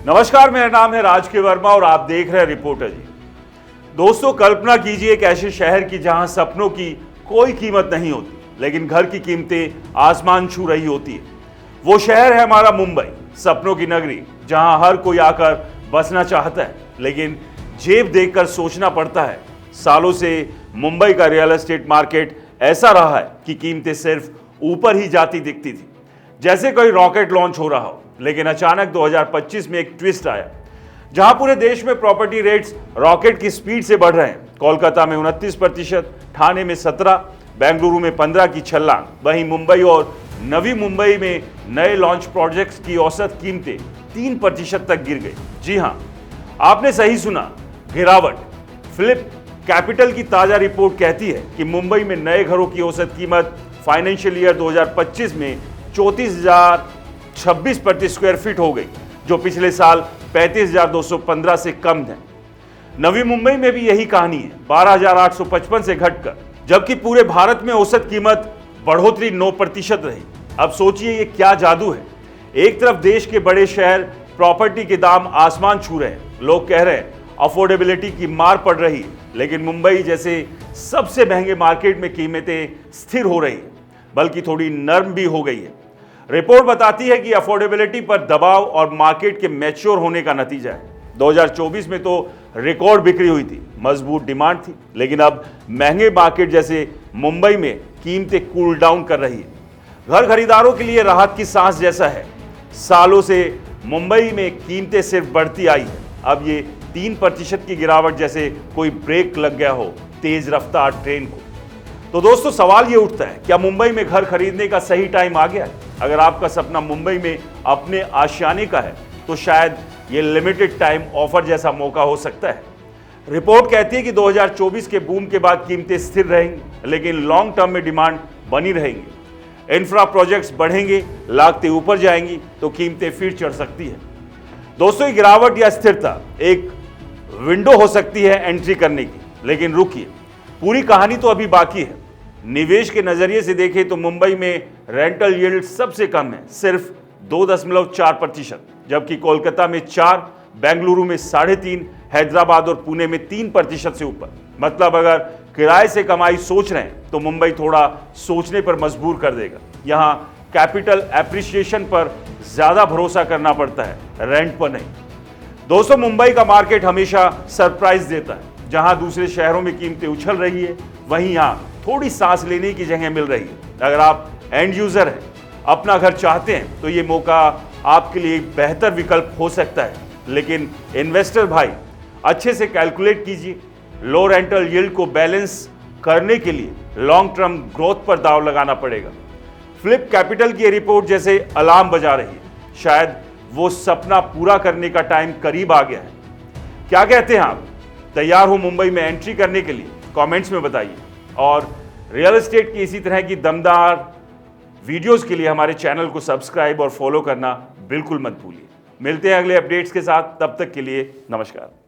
नमस्कार, मेरा नाम है राज के वर्मा और आप देख रहे हैं रिपोर्टर जी। दोस्तों, कल्पना कीजिए एक ऐसे शहर की जहां सपनों की कोई कीमत नहीं होती, लेकिन घर की कीमतें आसमान छू रही होती है। वो शहर है हमारा मुंबई, सपनों की नगरी, जहां हर कोई आकर बसना चाहता है, लेकिन जेब देखकर सोचना पड़ता है। सालों से मुंबई का रियल एस्टेट मार्केट ऐसा रहा है कि कीमतें सिर्फ ऊपर ही जाती दिखती थी, जैसे कोई रॉकेट लॉन्च हो रहा हो। लेकिन अचानक 2025 में एक ट्विस्ट आया, जहां पूरे देश में प्रॉपर्टी रेट्स रॉकेट की स्पीड से बढ़ रहे हैं। कोलकाता में 29%, ठाणे में 17%, बेंगलुरु में 15% की छलांग। वहीं मुंबई और नवी मुंबई में नए लॉन्च प्रोजेक्ट्स की औसत कीमतें 3% तक गिर गई। जी हां, आपने सही सुना, गिरावट। फिलिप कैपिटल की ताजा रिपोर्ट कहती है कि मुंबई में नए घरों की औसत कीमत फाइनेंशियल ईयर 2025 में 34,026 प्रति स्क्वायर फीट हो गई, जो पिछले साल 35,215 से कम है। नवी मुंबई में भी यही कहानी है, 12,855 से घटकर, जबकि पूरे भारत में औसत कीमत बढ़ोतरी 9% रही। अब सोचिए ये क्या जादू है। एक तरफ देश के बड़े शहर प्रॉपर्टी के दाम आसमान छू रहे हैं, लोग कह रहे हैं अफोर्डेबिलिटी की मार पड़ रही है, लेकिन मुंबई जैसे सबसे महंगे मार्केट में कीमतें स्थिर हो रही है, बल्कि थोड़ी नर्म भी हो गई है। रिपोर्ट बताती है कि अफोर्डेबिलिटी पर दबाव और मार्केट के मैच्योर होने का नतीजा है। 2024 में तो रिकॉर्ड बिक्री हुई थी, मजबूत डिमांड थी, लेकिन अब महंगे मार्केट जैसे मुंबई में कीमतें कूल डाउन कर रही है। घर खरीदारों के लिए राहत की सांस जैसा है। सालों से मुंबई में कीमतें सिर्फ बढ़ती आई है, अब ये 3% की गिरावट जैसे कोई ब्रेक लग गया हो तेज रफ्तार ट्रेन को। तो दोस्तों, सवाल ये उठता है, क्या मुंबई में घर खरीदने का सही टाइम आ गया है? अगर आपका सपना मुंबई में अपने आशियाने का है, तो शायद ये लिमिटेड टाइम ऑफर जैसा मौका हो सकता है। रिपोर्ट कहती है कि 2024 के बूम के बाद कीमतें स्थिर रहेंगी, लेकिन लॉन्ग टर्म में डिमांड बनी रहेंगी। इंफ्रा प्रोजेक्ट्स बढ़ेंगे, लागतें ऊपर जाएंगी, तो कीमतें फिर चढ़ सकती है। दोस्तों, ये गिरावट या स्थिरता एक विंडो हो सकती है एंट्री करने की, लेकिन रुकिए, पूरी कहानी तो अभी बाकी है। निवेश के नजरिए से देखें तो मुंबई में रेंटल यील्ड सबसे कम है, सिर्फ 2.4%, जबकि कोलकाता में 4%, बेंगलुरु में 3.5%, हैदराबाद और पुणे में 3% से ऊपर। मतलब अगर किराए से कमाई सोच रहे हैं तो मुंबई थोड़ा सोचने पर मजबूर कर देगा। यहाँ कैपिटल एप्रिसिएशन पर ज्यादा भरोसा करना पड़ता है, रेंट पर नहीं। दोस्तों, मुंबई का मार्केट हमेशा सरप्राइज देता है। जहां दूसरे शहरों में कीमतें उछल रही है, वहीं यहां थोड़ी सांस लेने की जगह मिल रही है। अगर आप एंड यूजर हैं, अपना घर चाहते हैं, तो ये मौका आपके लिए बेहतर विकल्प हो सकता है। लेकिन इन्वेस्टर भाई, अच्छे से कैलकुलेट कीजिए। लो रेंटल यील्ड को बैलेंस करने के लिए लॉन्ग टर्म ग्रोथ पर दांव लगाना पड़ेगा। फिलिप कैपिटल की रिपोर्ट जैसे अलार्म बजा रही है, शायद वो सपना पूरा करने का टाइम करीब आ गया है। क्या कहते हैं आप? तैयार हो मुंबई में एंट्री करने के लिए? कमेंट्स में बताइए। और रियल एस्टेट की इसी तरह की दमदार वीडियोस के लिए हमारे चैनल को सब्सक्राइब और फॉलो करना बिल्कुल मत भूलिए। मिलते हैं अगले अपडेट्स के साथ, तब तक के लिए नमस्कार।